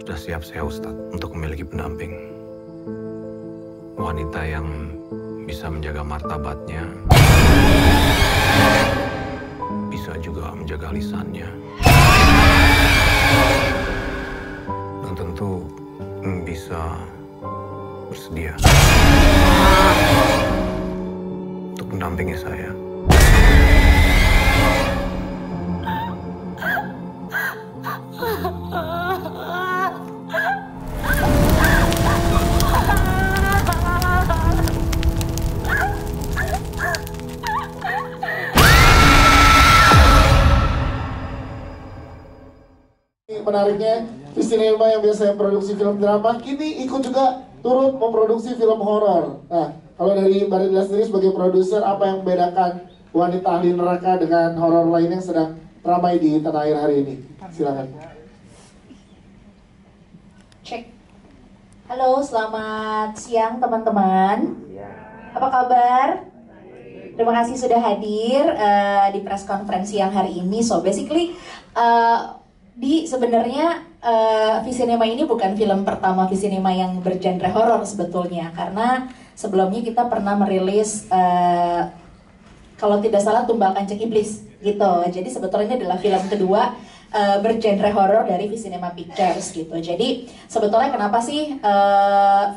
Sudah siap saya Ustadz untuk memiliki pendamping. Wanita yang bisa menjaga martabatnya, bisa juga menjaga lisannya. Dan tentu bisa bersedia untuk mendampingi saya. Menariknya, Visinema yang biasanya produksi film drama kini ikut juga turut memproduksi film horor. Nah, kalau dari Mbak Ridla sendiri sebagai produser, apa yang membedakan Wanita Ahli Neraka dengan horor lain yang sedang ramai di tanah air hari ini? Silakan. Cek. Halo, selamat siang teman-teman. Apa kabar? Terima kasih sudah hadir di press conference yang hari ini. So basically, sebenarnya Visinema ini bukan film pertama Visinema yang bergenre horor sebetulnya, karena sebelumnya kita pernah merilis kalau tidak salah Tumbal Kancing Iblis gitu. Jadi sebetulnya ini adalah film kedua bergenre horor dari Visinema Pictures gitu. Jadi sebetulnya kenapa sih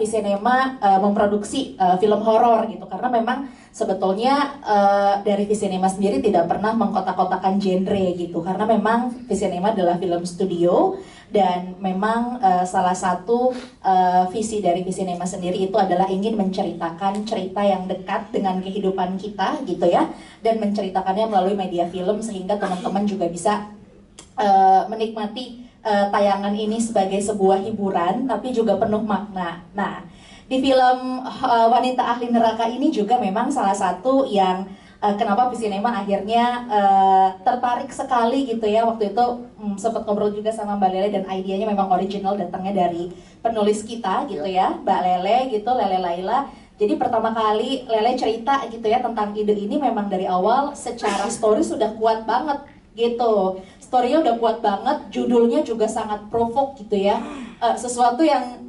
Visinema memproduksi film horor gitu? Karena memang sebetulnya dari Visinema sendiri tidak pernah mengkotak-kotakan genre gitu. Karena memang Visinema adalah film studio dan memang salah satu visi dari Visinema sendiri itu adalah ingin menceritakan cerita yang dekat dengan kehidupan kita gitu ya, dan menceritakannya melalui media film sehingga teman-teman juga bisa menikmati tayangan ini sebagai sebuah hiburan tapi juga penuh makna. Nah, di film Wanita Ahli Neraka ini juga memang salah satu yang kenapa Visinema akhirnya tertarik sekali gitu ya. Waktu itu sempat ngobrol juga sama Mbak Lele dan idenya memang original, datangnya dari penulis kita gitu ya, Mbak Lele gitu, Lele Laila. Jadi pertama kali Lele cerita gitu ya tentang ide ini memang dari awal secara story sudah kuat banget gitu. Story-nya udah kuat banget, judulnya juga sangat provoke gitu ya. Sesuatu yang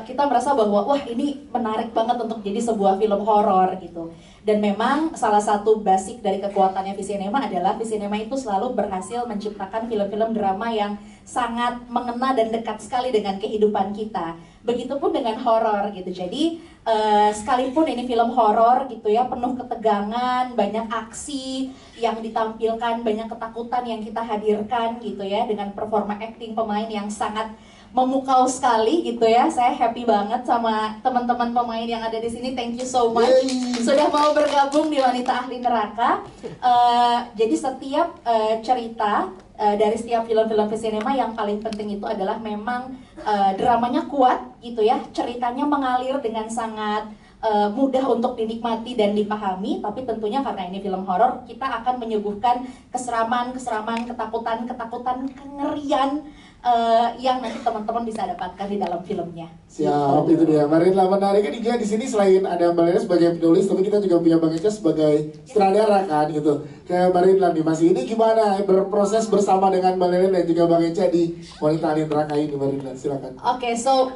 kita merasa bahwa wah ini menarik banget untuk jadi sebuah film horor gitu. Dan memang salah satu basic dari kekuatannya Visinema adalah Visinema itu selalu berhasil menciptakan film-film drama yang sangat mengena dan dekat sekali dengan kehidupan kita. Begitupun dengan horor gitu. Jadi sekalipun ini film horor gitu ya, penuh ketegangan, banyak aksi yang ditampilkan, banyak ketakutan yang kita hadirkan gitu ya, dengan performa acting pemain yang sangat memukau sekali gitu ya. Saya happy banget sama teman-teman pemain yang ada di sini. Thank you so much sudah mau bergabung di Wanita Ahli Neraka. Jadi setiap cerita dari setiap film-film Visinema yang paling penting itu adalah memang dramanya kuat gitu ya, ceritanya mengalir dengan sangat mudah untuk dinikmati dan dipahami, tapi tentunya karena ini film horor, kita akan menyuguhkan keseraman, ketakutan, kengerian yang nanti teman-teman bisa dapatkan di dalam filmnya. Siap, itu dia. Mbak Ridla, menariknya juga di sini selain ada Mbak Ridla sebagai penulis, tapi kita juga punya Bang Eca sebagai sutradara kan gitu. Kayak Mbak Ridla nih, Mas, ini gimana berproses bersama dengan Mbak Ridla dan juga Bang Eca di Wanita Ahli Neraka ini, Mbak Ridla, silakan. Oke, so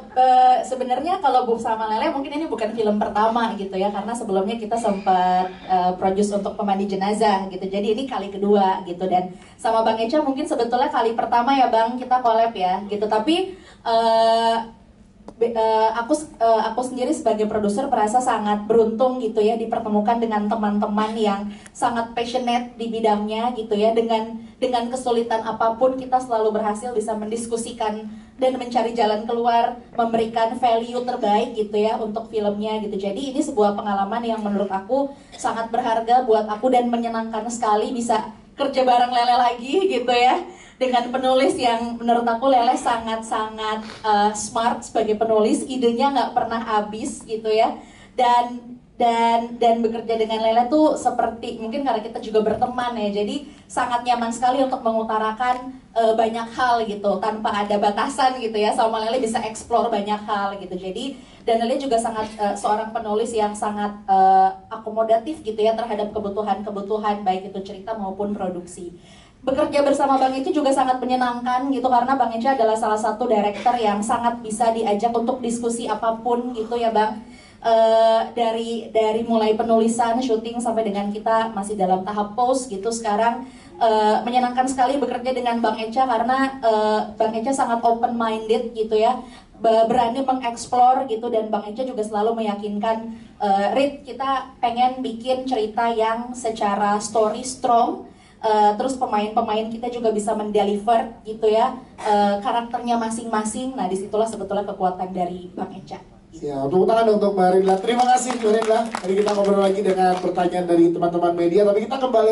sebenarnya kalau Bu sama Lele mungkin ini bukan film pertama gitu ya, karena sebelumnya kita sempat produce untuk Pemandi Jenazah gitu. Jadi ini kali kedua gitu, dan sama Bang Eca mungkin sebetulnya kali pertama ya Bang kita collab ya gitu. Tapi aku sendiri sebagai produser merasa sangat beruntung gitu ya, dipertemukan dengan teman-teman yang sangat passionate di bidangnya gitu ya. Dengan kesulitan apapun kita selalu berhasil bisa mendiskusikan dan mencari jalan keluar, memberikan value terbaik gitu ya untuk filmnya gitu. Jadi ini sebuah pengalaman yang menurut aku sangat berharga buat aku dan menyenangkan sekali bisa kerja bareng Lele lagi gitu ya, dengan penulis yang menurut aku Lele sangat-sangat smart sebagai penulis, idenya nggak pernah habis gitu ya, dan bekerja dengan Lele tuh seperti mungkin karena kita juga berteman ya, jadi sangat nyaman sekali untuk mengutarakan banyak hal gitu tanpa ada batasan gitu ya. Sama Lele bisa explore banyak hal gitu. Jadi dan Lele juga sangat seorang penulis yang sangat akomodatif gitu ya terhadap kebutuhan baik itu cerita maupun produksi. bekerja bersama Bang Ece juga sangat menyenangkan gitu, karena Bang Ece adalah salah satu director yang sangat bisa diajak untuk diskusi apapun gitu ya Bang. Dari mulai penulisan, syuting sampai dengan kita masih dalam tahap post gitu sekarang. Menyenangkan sekali bekerja dengan Bang Echa karena Bang Echa sangat open minded gitu ya, berani mengeksplor gitu, dan Bang Echa juga selalu meyakinkan, Rit, kita pengen bikin cerita yang secara story strong. Terus pemain-pemain kita juga bisa mendeliver gitu ya, karakternya masing-masing. Nah disitulah sebetulnya kekuatan dari Bang Echa. Ya, tepuk tangan untuk Mbak Rinla. Terima kasih Mbak Rinla. Tadi kita ngobrol lagi dengan pertanyaan dari teman-teman media, tapi kita kembali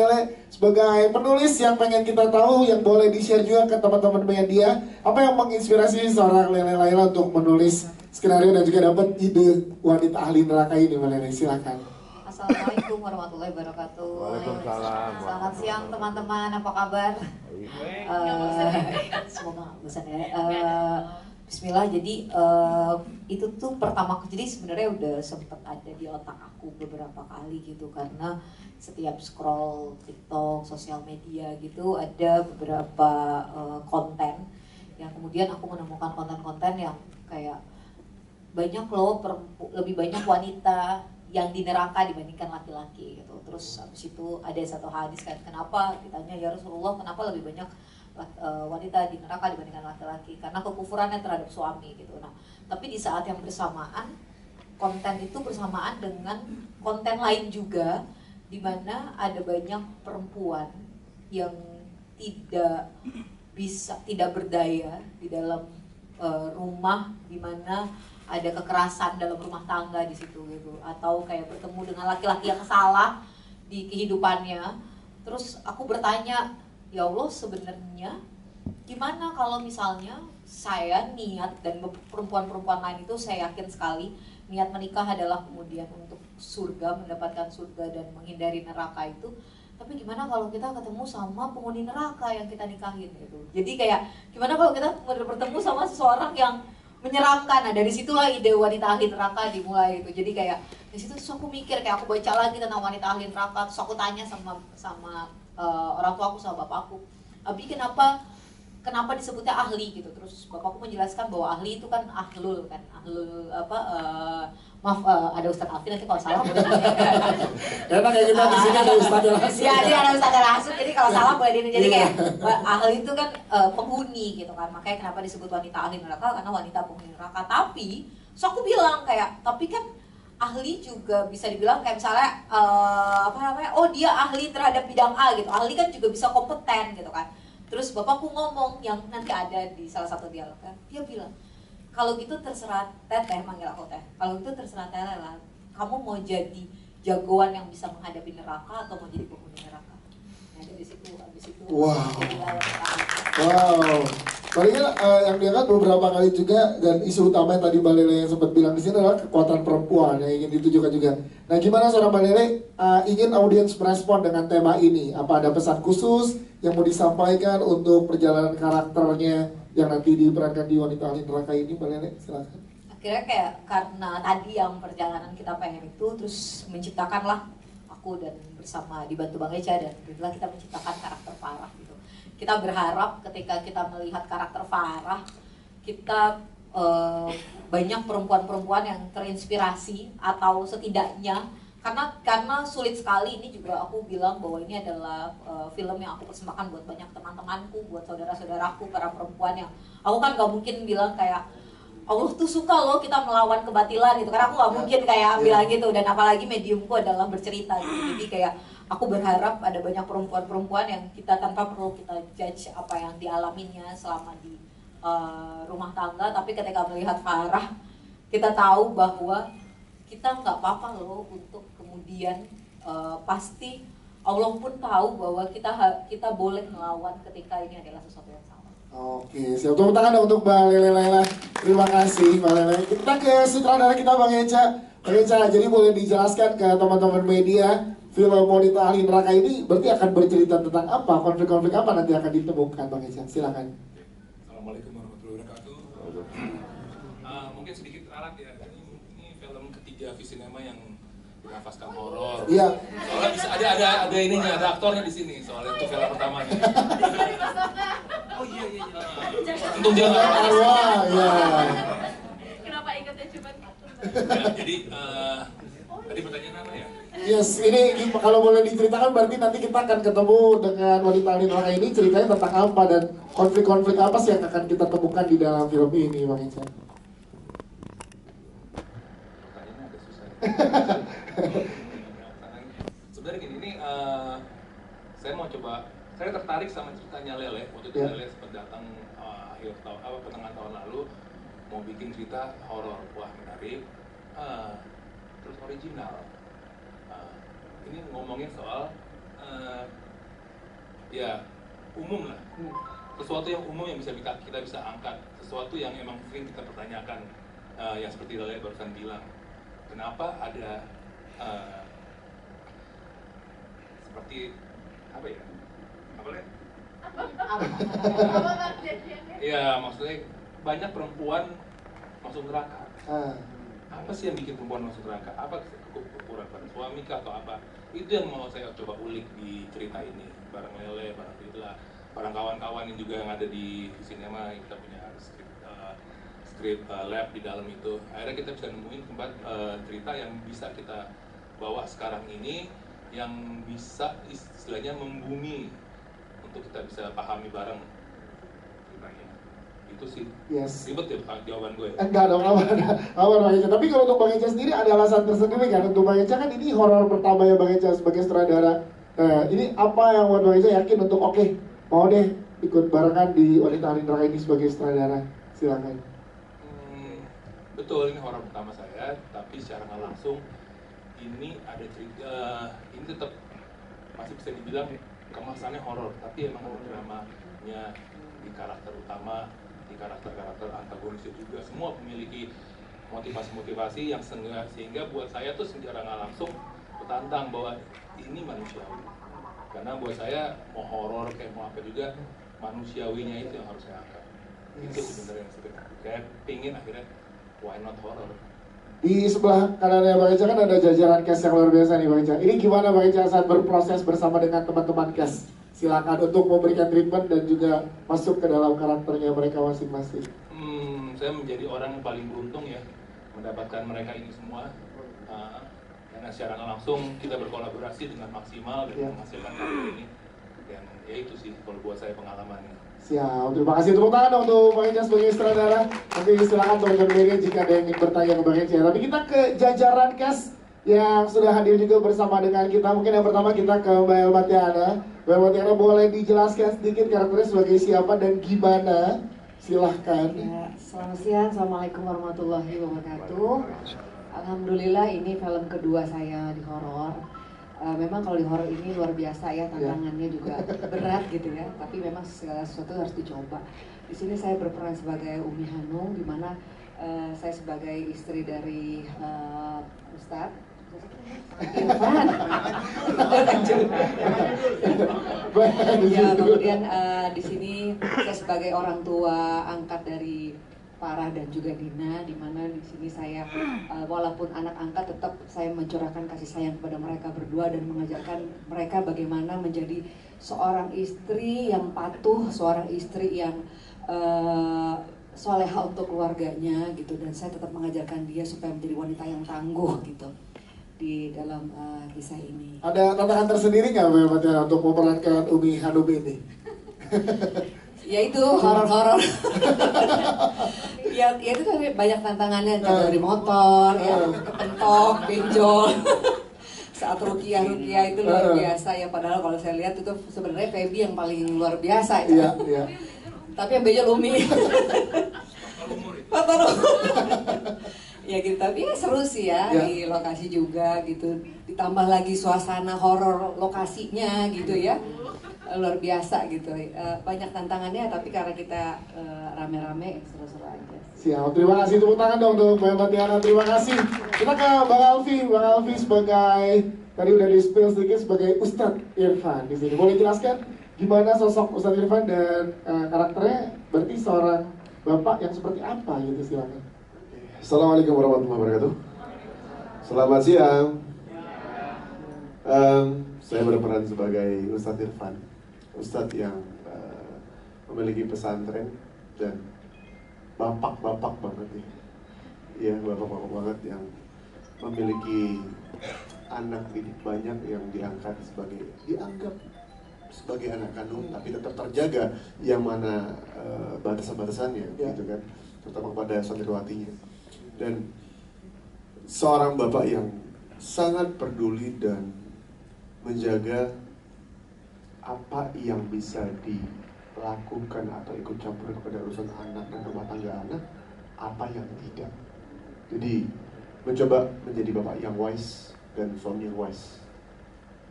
sebagai penulis yang pengen kita tahu, yang boleh di-share juga ke teman-teman media, apa yang menginspirasi seorang Lele Laila untuk menulis skenario dan juga dapat ide wanita ahli neraka ini, Mbak Lele, silakan. Assalamualaikum warahmatullahi wabarakatuh. Waalaikumsalam. Selamat siang teman-teman, apa kabar? Semoga bosan ya. Bismillah, jadi itu tuh pertama, jadi sebenarnya udah sempet ada di otak aku beberapa kali gitu, karena setiap scroll TikTok, sosial media gitu ada beberapa konten yang kemudian aku menemukan konten-konten yang kayak banyak loh, lebih banyak wanita yang di neraka dibandingkan laki-laki gitu. Terus habis itu ada satu hadis kan, kenapa ditanya ya Rasulullah, kenapa lebih banyak wanita di neraka dibandingkan laki-laki? Karena kekufurannya terhadap suami gitu. Nah, tapi di saat yang bersamaan, konten itu bersamaan dengan konten lain juga, di mana ada banyak perempuan yang tidak berdaya di dalam rumah, di mana ada kekerasan dalam rumah tangga di situ gitu, atau kayak bertemu dengan laki-laki yang salah di kehidupannya. Terus aku bertanya, ya Allah, sebenarnya gimana kalau misalnya saya niat, dan perempuan-perempuan lain itu saya yakin sekali niat menikah adalah kemudian untuk surga, mendapatkan surga dan menghindari neraka itu, tapi gimana kalau kita ketemu sama penghuni neraka yang kita nikahin gitu. Jadi kayak gimana kalau kita bertemu sama seseorang yang menyeramkan. Nah dari situlah ide wanita ahli neraka dimulai gitu. Jadi kayak di situ terus aku mikir, kayak aku baca lagi tentang wanita ahli neraka, terus aku tanya sama orang tua aku, sama bapakku, Abi kenapa disebutnya ahli gitu. Terus bapakku menjelaskan bahwa ahli itu kan ahlul kan, ada Ustadz Alfi, nanti kalau salah boleh Karena kayak kita di sini ada Ustadz Alfi. ya ada Ustadz Alfi, jadi kalau salah boleh ini. Jadi kayak ahli itu kan penghuni gitu kan, makanya kenapa disebut wanita ahli neraka, karena wanita penghuni neraka. Tapi so aku bilang kayak, tapi kan ahli juga bisa dibilang kayak misalnya oh dia ahli terhadap bidang A gitu, ahli kan juga bisa kompeten gitu kan. Terus bapakku ngomong yang nanti ada di salah satu dialog kan, dia bilang kalau gitu terserah Teteh, manggil aku Teh, kalau gitu terserah Teteh lah, kamu mau jadi jagoan yang bisa menghadapi neraka atau mau jadi penghuni neraka. Nah dari situ, abis itu wow. Paling yang diangkat beberapa kali juga, dan isu utama yang tadi Mbak Lele yang sempat bilang di sini adalah kekuatan perempuan yang ingin ditujukan juga. Nah, gimana seorang Mbak Lele ingin audiens merespon dengan tema ini? Apa ada pesan khusus yang mau disampaikan untuk perjalanan karakternya yang nanti diperankan di Wanita Ahli Neraka ini, Mbak Lele? Silakan. Akhirnya kayak karena tadi yang perjalanan kita pengen itu, terus menciptakanlah aku dan bersama dibantu Bang Echa, dan itulah kita menciptakan karakter Farah gitu. Kita berharap ketika kita melihat karakter Farah, kita banyak perempuan-perempuan yang terinspirasi, atau setidaknya karena sulit sekali, ini juga aku bilang bahwa ini adalah film yang aku persembahkan buat banyak teman-temanku, buat saudara-saudaraku, para perempuan yang aku kan gak mungkin bilang kayak Allah tuh suka loh kita melawan kebatilan gitu, karena aku gak mungkin kayak bilang gitu, dan apalagi mediumku adalah bercerita gitu. Jadi kayak aku berharap ada banyak perempuan-perempuan yang kita tanpa perlu kita judge apa yang dialaminya selama di rumah tangga, tapi ketika melihat Farah kita tahu bahwa kita nggak apa-apa loh untuk kemudian pasti Allah pun tahu bahwa kita boleh melawan ketika ini adalah sesuatu yang salah. Oke, siap. Tepuk tangan untuk Mbak Lele Laila. Terima kasih Mbak Lele. Kita ke sutradara kita Bang Echa. Bang Echa, jadi boleh dijelaskan ke teman-teman media, film Wanita Ahli Neraka ini berarti akan bercerita tentang apa? Konflik-konflik apa nanti akan ditemukan, Bang Echa? Silakan. Assalamualaikum warahmatullahi wabarakatuh. Mungkin sedikit alat ya. Ini film ketiga Visinema yang nafaskan horor. Iya. Soalnya bisa ada ininya, ada aktornya di sini. Soalnya itu film pertamanya. Oh iya. Untung dia nggak. Wah, ya. Kenapa ingatnya cuma Ya, jadi tadi pertanyaan apa ya? Yes, ini kalau boleh diceritakan berarti nanti kita akan ketemu dengan wanita ahli neraka ini, ceritanya tentang apa dan konflik-konflik apa sih yang akan kita temukan di dalam film ini, Bang Ica? Pertanyaannya agak susah. Sebenarnya gini, ini saya mau coba, saya tertarik sama ceritanya Lele. Waktu itu Lele sempat datang akhir tahun, pertengahan tahun lalu mau bikin cerita horor. Wah, menarik. Terus original. Ini ngomongin soal ya umum lah, sesuatu yang umum yang bisa kita bisa angkat, sesuatu yang emang sering kita pertanyakan, yang seperti Lele barusan bilang, kenapa ada seperti apa ya, apa Le? Ya maksudnya banyak perempuan masuk neraka. Apa sih yang bikin perempuan masuk neraka? Apa kekurangan pada suami kah atau apa? Itu yang mau saya coba ulik di cerita ini, bareng Lele, bareng Ridla, bareng kawan-kawan yang juga yang ada di sinema. Kita punya script lab di dalam itu. Akhirnya kita bisa nemuin tempat cerita yang bisa kita bawa sekarang ini, yang bisa istilahnya membumi untuk kita bisa pahami bareng ceritanya. Itu sih. Yes. Ribet ya Pak jawaban gue. Enggak dong, aman Bang Eca. Tapi kalau untuk Bang Eca sendiri ada alasan tersendiri kan? Untuk Bang Eca kan ini horor pertama ya Bang Eca sebagai sutradara. Ini apa yang buat Bang Eca yakin untuk oke, mau deh ikut barengan di Wanita Ahli Neraka ini sebagai sutradara? Silakan. Betul, ini horor pertama saya, tapi secara nggak langsung ini ada cerita, ini tetap masih bisa dibilang kemasannya horor, tapi emang ada dramanya di karakter utama, di karakter-karakter antagonisnya juga, semua memiliki motivasi-motivasi yang sehingga buat saya tuh secara nggak langsung tertantang bahwa ini manusiawi. Karena buat saya mau horor kayak mau apa juga, manusiawinya itu yang harus saya angkat. Itu sebenarnya yang saya pingin akhirnya why not horror. Di sebelah kanannya Bang Eca kan ada jajaran cast yang luar biasa nih Bang Eca. Ini gimana Bang Eca saat berproses bersama dengan teman-teman cast? Silakan untuk memberikan treatment dan juga masuk ke dalam karakternya mereka masing-masing. Saya menjadi orang yang paling beruntung ya mendapatkan mereka ini semua. Karena secara nggak langsung kita berkolaborasi dengan maksimal dan menghasilkan karya ini. Dan ya itu sih kalau buat saya pengalamannya. Siap, terima kasih. Tepuk tangan untuk Bang Eca sebagai sutradara. Nanti silakan teman-teman media jika ada yang ingin bertanya ke Bang Eca. Tapi kita ke jajaran cast yang sudah hadir juga bersama dengan kita. Mungkin yang pertama kita ke Mbak Elma Tiana. Mbak Elma Tiana boleh dijelaskan sedikit karakternya sebagai siapa dan gimana? Silahkan. Ya, selamat siang, Assalamualaikum warahmatullahi wabarakatuh. Alhamdulillah ini film kedua saya di horor. Memang kalau di horor ini luar biasa ya, tantangannya juga berat gitu ya. Tapi memang segala sesuatu harus dicoba. Di sini saya berperan sebagai Umi Hanung, di mana saya sebagai istri dari Ustadz Irfan. Ya, kemudian di sini saya sebagai orang tua angkat dari Farah dan juga Dina, di mana di sini saya walaupun anak angkat tetap saya mencurahkan kasih sayang kepada mereka berdua dan mengajarkan mereka bagaimana menjadi seorang istri yang patuh, seorang istri yang soleha untuk keluarganya gitu, dan saya tetap mengajarkan dia supaya menjadi wanita yang tangguh gitu di dalam kisah ini. Ada tantangan tersendiri nggak Mbak Elma Tiana untuk memerankan Umi Hanum ini? Ya itu horor-horor. ya itu kan banyak tantangannya, dari motor, ya, kepentok, benjol. Saat rukiah itu luar biasa ya, padahal kalau saya lihat itu sebenarnya Feby yang paling luar biasa ya. Iya. Tapi yang benjol Umi. Faktor umur. Ya gitu, tapi ya seru sih ya, di lokasi juga gitu. Ditambah lagi suasana horor lokasinya gitu ya. Luar biasa gitu, banyak tantangannya tapi karena kita rame-rame seru-seru aja. Siap, terima kasih, tepuk tangan dong untuk Mbak Elma Tiana, terima kasih. Kita ke Bang Alfi sebagai, tadi udah di-spill sedikit sebagai Ustadz Irfan di sini. Boleh jelaskan gimana sosok Ustadz Irfan dan karakternya, berarti seorang bapak yang seperti apa gitu, silakan. Assalamualaikum warahmatullahi wabarakatuh. Selamat siang. Saya berperan sebagai Ustadz Irfan, Ustadz yang memiliki pesantren dan bapak-bapak banget ya. Iya, bapak-bapak banget yang memiliki anak didik banyak yang dianggap sebagai anak kandung, tapi tetap terjaga yang mana batasan-batasannya, gitu kan, terutama pada santriwatinya. Dan seorang bapak yang sangat peduli dan menjaga apa yang bisa dilakukan atau ikut campur kepada urusan anak dan rumah tangga anak, apa yang tidak. Jadi mencoba menjadi bapak yang wise dan suami yang wise.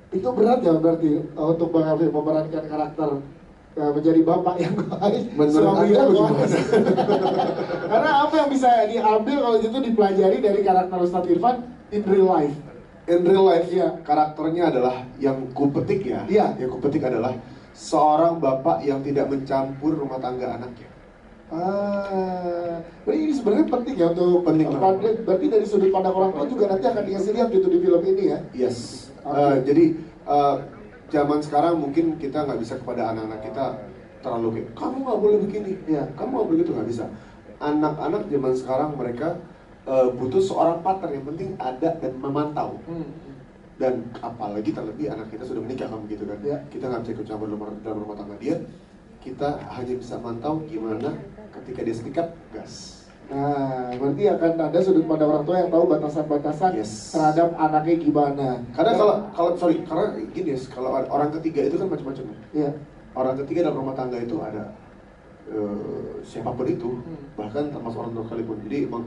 Itu berat ya berarti untuk Bang Alvin memerankan karakter menjadi bapak yang wise, suami yang wise. Karena apa yang bisa diambil kalau itu dipelajari dari karakter Ustadz Irfan in real life? In real life ya, karakternya adalah yang kupetik ya. Iya, yang kupetik adalah seorang bapak yang tidak mencampur rumah tangga anaknya. Berarti ini sebenarnya penting ya untuk penting banget. Berarti dari sudut pandang orang tua juga nanti akan dikasih lihat gitu di film ini ya. Yes. Jadi zaman sekarang mungkin kita nggak bisa kepada anak-anak kita terlalu kayak kamu nggak boleh begini, ya kamu nggak boleh gitu, nggak bisa. Anak-anak zaman sekarang mereka butuh seorang partner yang penting ada dan memantau. Dan apalagi terlebih anak kita sudah menikah kan begitu kan, kita nggak bisa ikut campur dalam rumah tangga dia, kita hanya bisa mantau gimana ketika dia setikap gas. Nah, berarti akan ada sudut pandang orang tua yang tahu batasan-batasan terhadap anaknya gimana. Karena karena gini ya, kalau orang ketiga itu kan macam-macam. Iya. Orang ketiga dalam rumah tangga itu ada siapapun itu, bahkan termasuk orang tua sekalipun. Jadi emang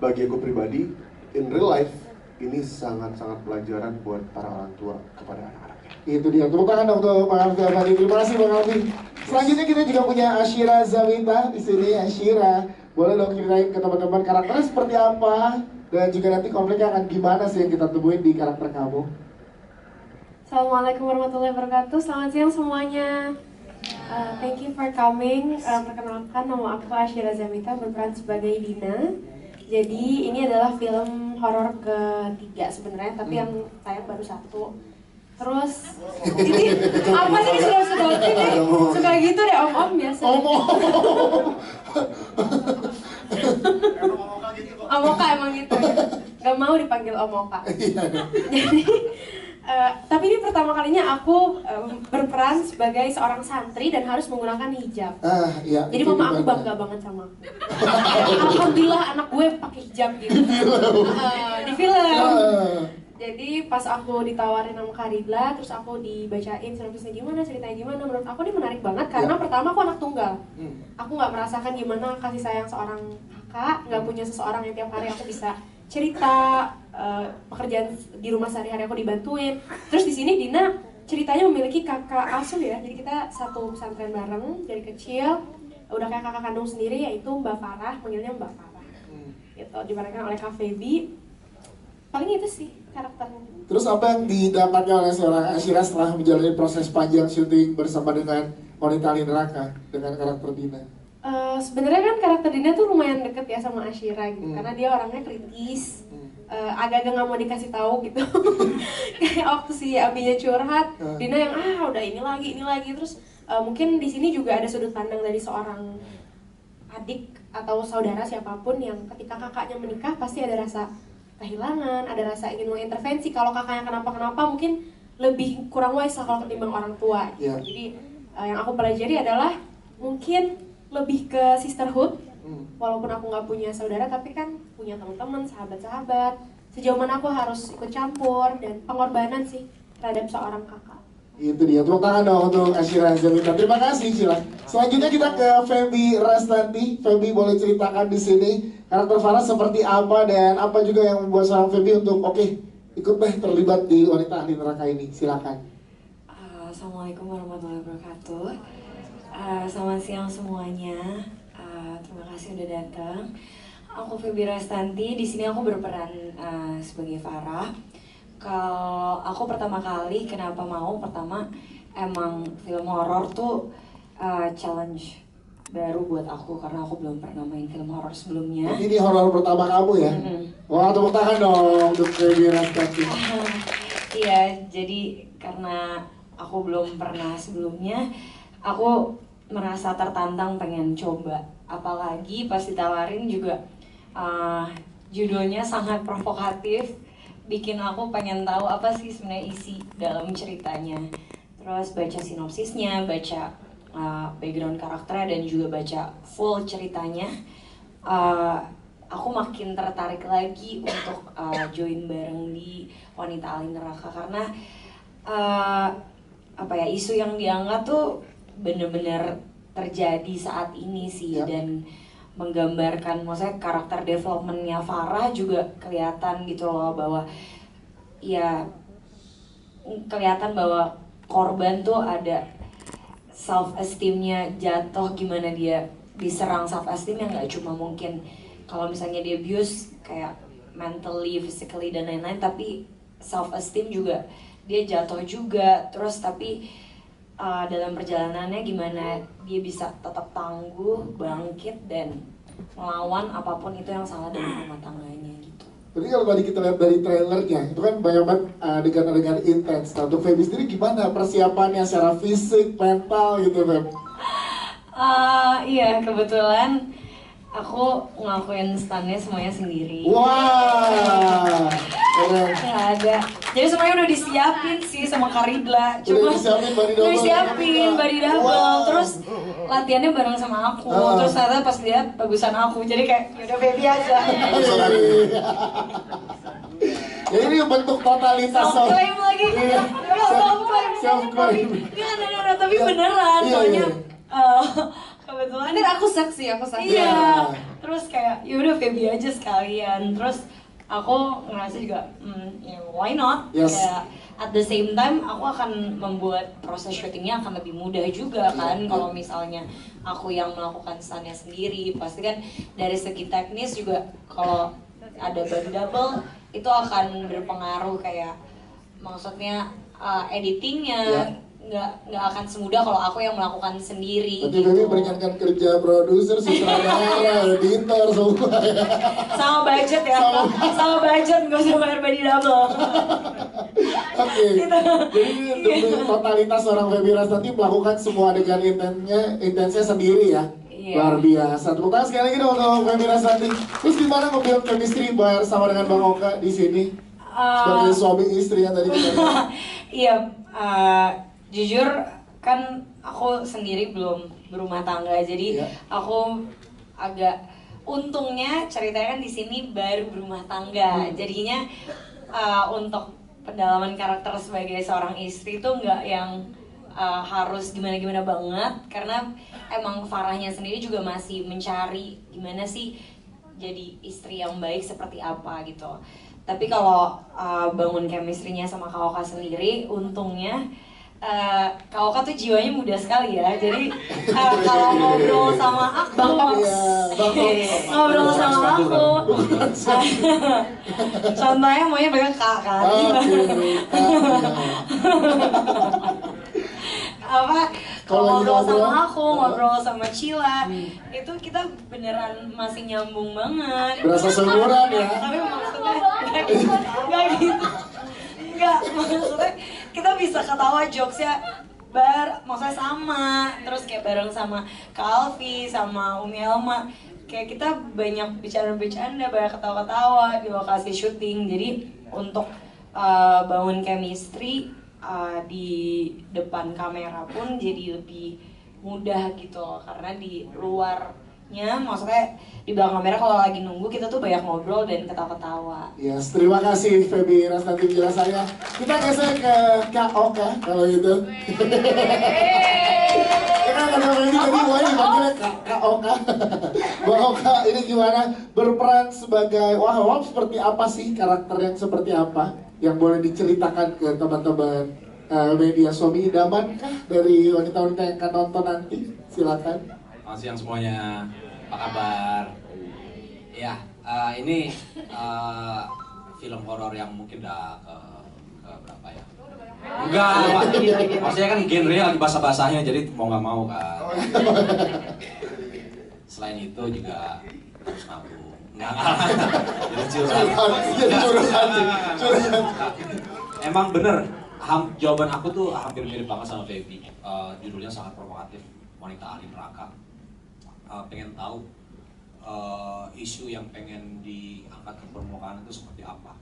bagi aku pribadi, in real life ini sangat-sangat pelajaran buat para orang tua kepada anak-anaknya. Itu dia, tepuk tangan dong untuk Bang Alvin Afandi. Terima kasih Bang Alvin. Selanjutnya kita juga punya Ashira Zawita di sini. Ashira, boleh dong ceritain ke teman-teman karakternya seperti apa dan juga nanti konfliknya akan gimana sih yang kita temuin di karakter kamu? Assalamualaikum warahmatullahi wabarakatuh. Selamat siang semuanya. Thank you for coming. Perkenalkan, nama aku Ashira Zawita, berperan sebagai Dina. Jadi ini adalah film horor ketiga sebenarnya, tapi yang tayang baru satu. Terus ini apa sih disuruh-suruhin nih? Suka gitu deh om-om biasa. Om Oka emang gitu. Gak mau dipanggil Om Oka. Jadi tapi ini pertama kalinya aku berperan sebagai seorang santri dan harus menggunakan hijab. Iya, jadi mama aku bangga banget sama aku. Alhamdulillah anak gue pakai hijab gitu. Di film. Jadi pas aku ditawarin sama Karibla, terus aku dibacain sinopsisnya gimana, ceritanya gimana, menurut aku ini menarik banget karena pertama aku anak tunggal. Aku nggak merasakan gimana kasih sayang seorang kakak, nggak punya seseorang yang tiap hari aku bisa cerita, pekerjaan di rumah sehari-hari aku dibantuin. Terus di sini Dina ceritanya memiliki kakak asuh ya, jadi kita satu pesantren bareng dari kecil, udah kayak kakak kandung sendiri yaitu Mbak Farah, panggilnya Mbak Farah. Gitu, diperankan oleh Kak Feby. Paling itu sih karakternya. Terus apa yang didapatnya oleh seorang Ashira setelah menjalani proses panjang syuting bersama dengan Wanita Ahli Neraka dengan karakter Dina? Sebenarnya kan karakter Dina tuh lumayan deket ya sama Ashira gitu, karena dia orangnya kritis, agak-agak nggak mau dikasih tahu gitu. Kayak waktu si Abinya curhat, Dina yang udah ini lagi, terus mungkin di sini juga ada sudut pandang dari seorang adik atau saudara siapapun yang ketika kakaknya menikah pasti ada rasa kehilangan, ada rasa ingin mengintervensi. Kalau kakaknya kenapa-kenapa mungkin lebih kurang wise lah kalau ketimbang orang tua. Jadi yang aku pelajari adalah mungkin lebih ke sisterhood. Walaupun aku nggak punya saudara, tapi kan punya teman-teman, sahabat-sahabat. Sejauh mana aku harus ikut campur dan pengorbanan sih terhadap seorang kakak. Itu dia, tepuk tangan dong untuk Ashira Zawita. Terima kasih Sheila. Selanjutnya kita ke Feby Rastanti. Feby boleh ceritakan di sini karakter Farah seperti apa dan apa juga yang membuat seorang Feby untuk ikut terlibat di Wanita Ahli Neraka ini. Silakan. Assalamualaikum warahmatullahi wabarakatuh. Selamat siang semuanya. Terima kasih udah datang. Aku Feby Rastanti. Di sini aku berperan sebagai Farah. Kalau aku pertama kali kenapa mau, pertama emang film horor tuh challenge baru buat aku karena aku belum pernah main film horor sebelumnya. Ini horor pertama kamu ya? Wah, tepuk tangan dong untuk Feby Rastanti. Iya, jadi karena aku belum pernah sebelumnya, aku merasa tertantang pengen coba. Apalagi pas ditawarin juga judulnya sangat provokatif, bikin aku pengen tahu apa sih sebenarnya isi dalam ceritanya. Terus baca sinopsisnya, baca background karakternya, dan juga baca full ceritanya. Aku makin tertarik lagi untuk join bareng di Wanita Ahli Neraka karena isu yang diangkat tuh bener-bener terjadi saat ini sih, dan menggambarkan, maksudnya karakter developmentnya Farah juga kelihatan gitu loh, bahwa ya kelihatan bahwa korban tuh ada self esteemnya jatuh, gimana dia diserang self esteem yang nggak cuma mungkin kalau misalnya dia abuse kayak mentally, physically dan lain-lain, tapi self esteem juga dia jatuh juga. Terus tapi dalam perjalanannya gimana dia bisa tetap tangguh, bangkit dan melawan apapun itu yang salah dalam rumah tangganya gitu. Jadi kalau tadi kita lihat dari trailernya, itu kan banyak banget adegan-adegan intens. Nah, untuk Feby sendiri gimana persiapannya secara fisik, mental gitu, Feb? Iya, kebetulan aku ngelakuin stunnya semuanya sendiri. Wah, nggak ada. Jadi semuanya udah disiapin sih sama Karidla. Cuma udah disiapin body double. Wow. Terus latihannya bareng sama aku. Terus ternyata pas lihat bagusan aku. Jadi kayak yaudah baby aja. Ya ini bentuk totalitas self-claim lagi. Self-claim. Nggak, tapi beneran. Soalnya kebetulan aku saksi. Iya. Terus kayak yaudah Feby aja sekalian. Terus aku ngerasa juga why not? Yes. Kayak at the same time aku akan membuat proses syutingnya akan lebih mudah juga kan. Kalau misalnya aku yang melakukan stunnya sendiri, pasti kan dari segi teknis juga kalau ada body double itu akan berpengaruh, kayak maksudnya editingnya nggak akan semudah kalau aku yang melakukan sendiri. Berarti Feby meringankan kerja produser, sutradara, editor, semua ya. Sama budget ya, sama budget nggak usah bayar body double. Oke, jadi demi totalitas seorang Feby Rastanti melakukan semua adegan intensnya sendiri ya. Luar biasa. Tepuk tangan sekali lagi dong untuk Feby Rastanti. Terus gimana nge-build chemistry bersama dengan Bang Oka di sini? Sebagai suami istri yang tadi kita Iya, jujur kan aku sendiri belum berumah tangga, jadi aku agak untungnya ceritanya kan di sini baru berumah tangga, jadinya untuk pendalaman karakter sebagai seorang istri tuh nggak yang harus gimana-gimana banget, karena emang Farahnya sendiri juga masih mencari gimana sih jadi istri yang baik seperti apa gitu. Tapi kalau bangun chemistry-nya sama Kak Oka sendiri, untungnya Kak Oka tuh jiwanya muda sekali ya. Jadi kalau ngobrol sama aku, ngobrol sama aku, contohnya maunya pakai Kak kan. Kalau ngobrol sama aku, ngobrol sama Cila, itu kita beneran masih nyambung banget. Berasa seumuran ya. Tapi maksudnya nggak gitu. Nggak, maksudnya kita bisa ketawa jokesnya maksudnya sama. Terus kayak bareng sama Kak Alfi, sama Umi Elma, kayak kita banyak bercanda-bercanda, banyak ketawa-ketawa di lokasi syuting. Jadi untuk bangun chemistry di depan kamera pun jadi lebih mudah gitu loh, karena di luarnya, maksudnya di belakang kamera kalau lagi nunggu kita tuh banyak ngobrol dan ketawa-ketawa. Yes, terima kasih Feby Rastanti penjelasannya. Kita geser ke Kak Oka kalau gitu. Kita akan Feby jadi wajib panggilnya Kak Oka. Bang Oka, ini gimana berperan sebagai wah seperti apa sih, karakter yang seperti apa yang boleh diceritakan ke teman-teman media suami idaman kah dari wanita-wanita yang akan nonton nanti? Silakan. Selamat siang semuanya, apa kabar? Ya, ini film horor yang mungkin udah ke berapa ya? Enggak, maksudnya kan genre lagi basah-basahnya, jadi mau nggak mau kan. Selain itu juga harus nabung. Enggak. Jadi curhat. emang bener. Jawaban aku tuh hampir mirip banget sama Baby. Judulnya sangat provokatif, Wanita Ahli Neraka. Pengen tahu isu yang pengen diangkat ke permukaan itu seperti apa.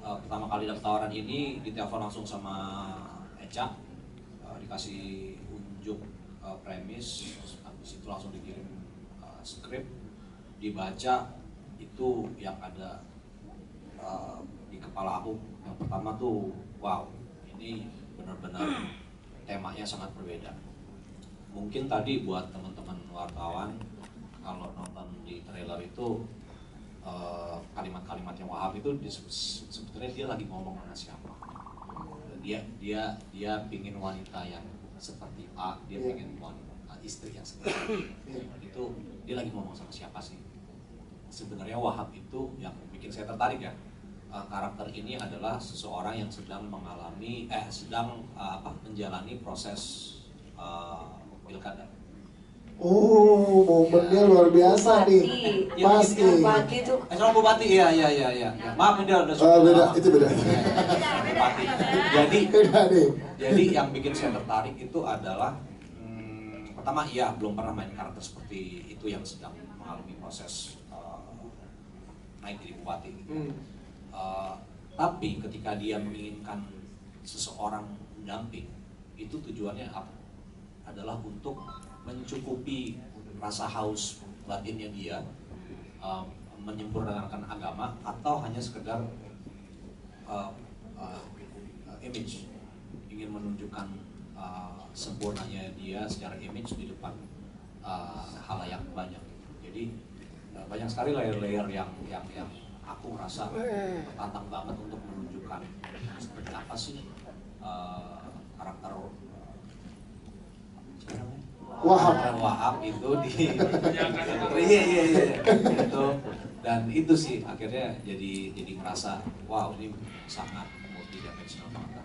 Pertama kali dapat tawaran ini ditelepon langsung sama Eca, dikasih unjuk premis, habis itu langsung dikirim skrip, dibaca. Itu yang ada di kepala aku. Yang pertama tuh, wow, ini benar-benar temanya sangat berbeda. Mungkin tadi buat teman-teman wartawan, kalau nonton di trailer itu kalimat-kalimat yang Wahab itu sebetulnya dia lagi ngomong sama siapa. Dia pingin wanita yang seperti A, dia pingin istri yang seperti itu. Dia lagi ngomong sama siapa sih? Sebenarnya Wahab itu yang bikin saya tertarik ya. Karakter ini adalah seseorang yang sedang menjalani proses pilkada. Oh, momennya luar biasa nih. Pasti. Bupati tuh. Seorang bupati, iya. Maaf, dia udah beda, itu beda. Bupati. Jadi yang bikin saya tertarik itu adalah pertama, belum pernah main karakter seperti itu yang sedang mengalami proses naik jadi bupati. Tapi ketika dia menginginkan seseorang mendamping, itu tujuannya apa? Adalah untuk mencukupi rasa haus batinnya dia, menyempurnakan agama, atau hanya sekedar image, ingin menunjukkan sempurnanya dia secara image di depan halayak banyak. Jadi banyak sekali layer-layer yang aku merasa tertantang banget untuk menunjukkan seperti apa sih karakter Wahab itu di itu, dan itu sih akhirnya jadi merasa wow, ini sangat multidimensional banget.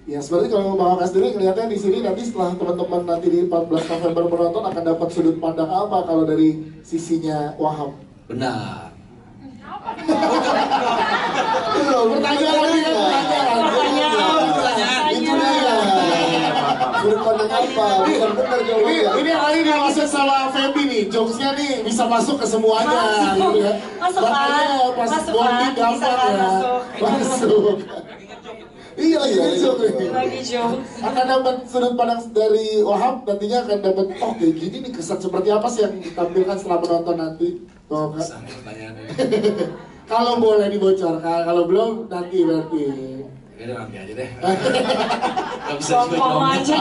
Ya, seperti kalau Bang Aka sendiri kelihatannya di sini nanti setelah teman-teman nanti di 14 November menonton akan dapat sudut pandang apa kalau dari sisinya Wahab? Benar. Pertanyaan. Itu dia. Sudut pandang apa? Bukan benar jawabannya. Ini kali ini masuk sama Feby nih, jokesnya nih bisa masuk ke semuanya, gitu ya. Makanya pas bonding gampang ya. Masuk. Iya, Lagi jauh. Akan dapat sudut pandang dari Wahab, nantinya akan dapat kayak gini nih, kesan seperti apa sih yang ditampilkan setelah menonton nanti. Kalau boleh dibocorkan, kalau belum nanti berarti. Ya nanti aja deh. Sombong aja.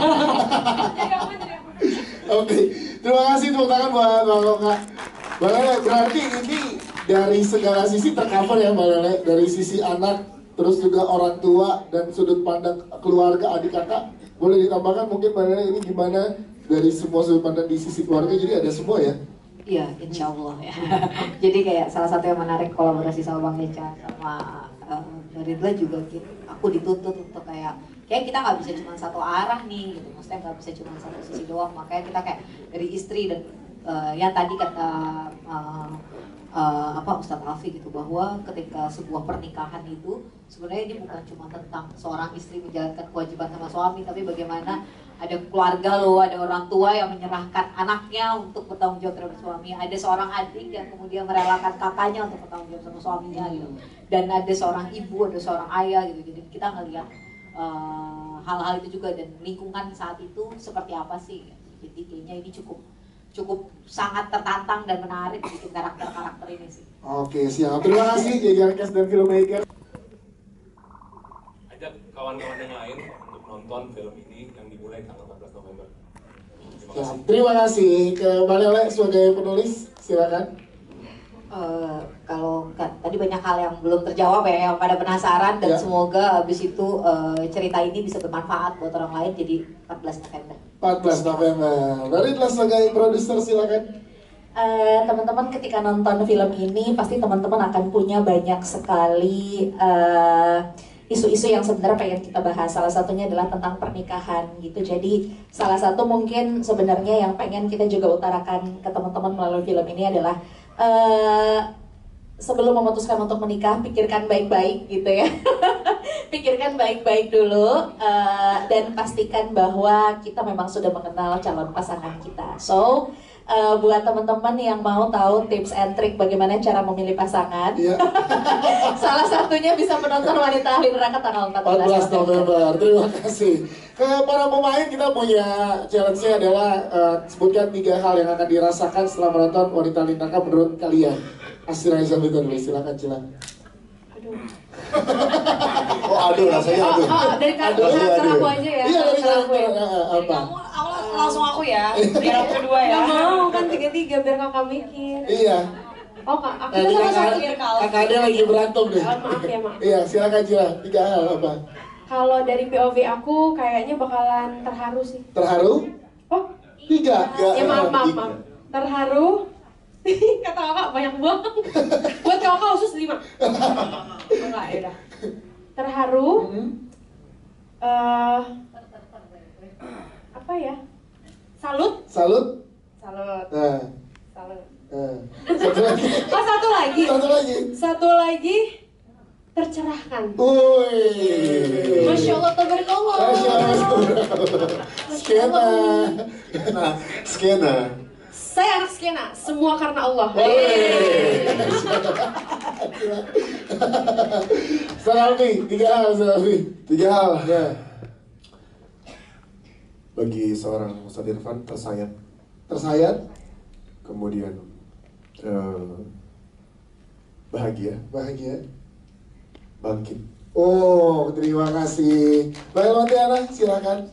Oke, terima kasih tepuk tangan buat Bang Oka. Bang Lele, berarti ini dari segala sisi tercover ya Bang Lele, dari sisi anak, terus juga orang tua dan sudut pandang keluarga adik kakak. Boleh ditambahkan mungkin Bang Lele ini gimana dari semua sudut pandang di sisi keluarga, jadi ada semua ya? Iya, insya Allah ya. Jadi kayak salah satu yang menarik kolaborasi sama Bang Eca sama Ridla juga gitu. Aku dituntut untuk kayak kita nggak bisa cuma satu arah nih gitu. Maksudnya nggak bisa cuma satu sisi doang. Makanya kita kayak dari istri dan yang tadi kata Ustadz Alfi gitu, bahwa ketika sebuah pernikahan itu sebenarnya ini bukan cuma tentang seorang istri menjalankan kewajiban sama suami, tapi bagaimana ada keluarga loh, ada orang tua yang menyerahkan anaknya untuk bertanggung jawab terhadap suami, ada seorang adik yang kemudian merelakan kakaknya untuk bertanggung jawab sama suaminya gitu, dan ada seorang ibu, ada seorang ayah gitu. Jadi kita ngelihat hal-hal itu juga, dan lingkungan saat itu seperti apa sih gitu. Jadi kayaknya ini cukup sangat tertantang dan menarik bikin karakter-karakter ini sih. Oke, siap. Terima kasih JJRCast dan Filmmaker. Ajak kawan-kawan yang lain untuk nonton film ini yang dimulai tanggal 14 November. Terima kasih. Terima kasih. Ke Mbak Lele sebagai penulis, silakan. Kalau tadi banyak hal yang belum terjawab ya, yang pada penasaran, dan semoga habis itu cerita ini bisa bermanfaat buat orang lain. Jadi 14 November. 14 November. Ridla sebagai produser, silakan. Teman-teman ketika nonton film ini pasti teman-teman akan punya banyak sekali isu-isu yang sebenarnya pengen kita bahas. Salah satunya adalah tentang pernikahan gitu. Jadi salah satu mungkin sebenarnya yang pengen kita juga utarakan ke teman-teman melalui film ini adalah sebelum memutuskan untuk menikah, pikirkan baik-baik gitu ya. pikirkan baik-baik dulu dan pastikan bahwa kita memang sudah mengenal calon pasangan kita. So buat teman-teman yang mau tahu tips and trik bagaimana cara memilih pasangan, salah satunya bisa menonton Wanita Ahli Neraka tanggal 14 November. Terima kasih. Ke para pemain kita punya challenge-nya adalah sebutkan 3 hal yang akan dirasakan setelah menonton Wanita Ahli Neraka menurut kalian. Asira Izamita dulu, silakan Cila. Aduh rasanya aduh. Dari karakter aku aja ya. Iya, dari karakter apa? Kamu langsung aku ya, biar aku kedua ya. Gak mau kan 3-3 biar kakak mikir. Iya. Oh kak, aku sama-sama. Kakak ada lagi berantem deh. Maaf ya maaf. Iya, silakan Cila. 3 hal apa? Kalau dari POV aku kayaknya bakalan terharu sih. Terharu? Oh 3. ya maaf. Terharu. Kata kakak banyak banget. Buat kakak khusus 5. Enggak, yaudah. Terharu. Apa ya? Salut. Salut. Salut. Salut. Satu lagi. Oh satu lagi. Satu lagi. Satu lagi. Tercerahkan. Wih. Masya Allah, tabarakallah. Masya Allah. Skena. Skena. Saya anak skena, semua karena Allah. Salami, 3 hal Salami. 3 hal. Ya. Bagi seorang Ustadz Irfan tersayat, kemudian bahagia, bangkit. Oh, terima kasih. Baik, Montiana, silakan.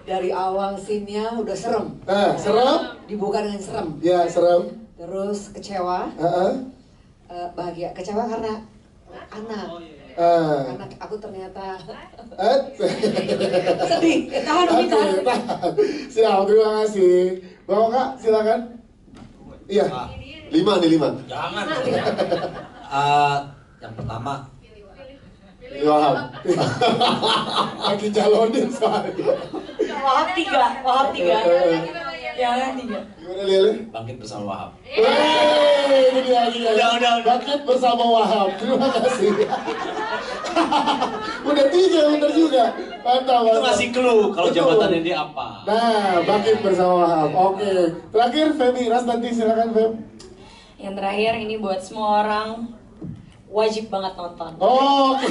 Dari awal scene-nya udah serem. Serem? Dibuka dengan serem. Ya, serem. Terus kecewa. Bahagia. Kecewa karena anak. Anak aku ternyata sedih. Tahan. Siap, terima kasih. Bapak Kak, silakan. Iya. 5 nih 5. Jangan. Yang pertama. Wahab. Lagi jalonin soalnya. Wahab 3. Jangan 3. Gimana Lele? Bangkit bersama Wahab. Ini dia lagi. Udah. Bangkit bersama Wahab. Terima kasih. Udah 3 bener juga. Mantap. Itu ngasih clue kalau jabatannya dia apa. Nah, bangkit bersama Wahab. Oke. Terakhir Feby Rasdanti, silakan Feb. Yang terakhir ini buat semua orang, wajib banget nonton. Oke.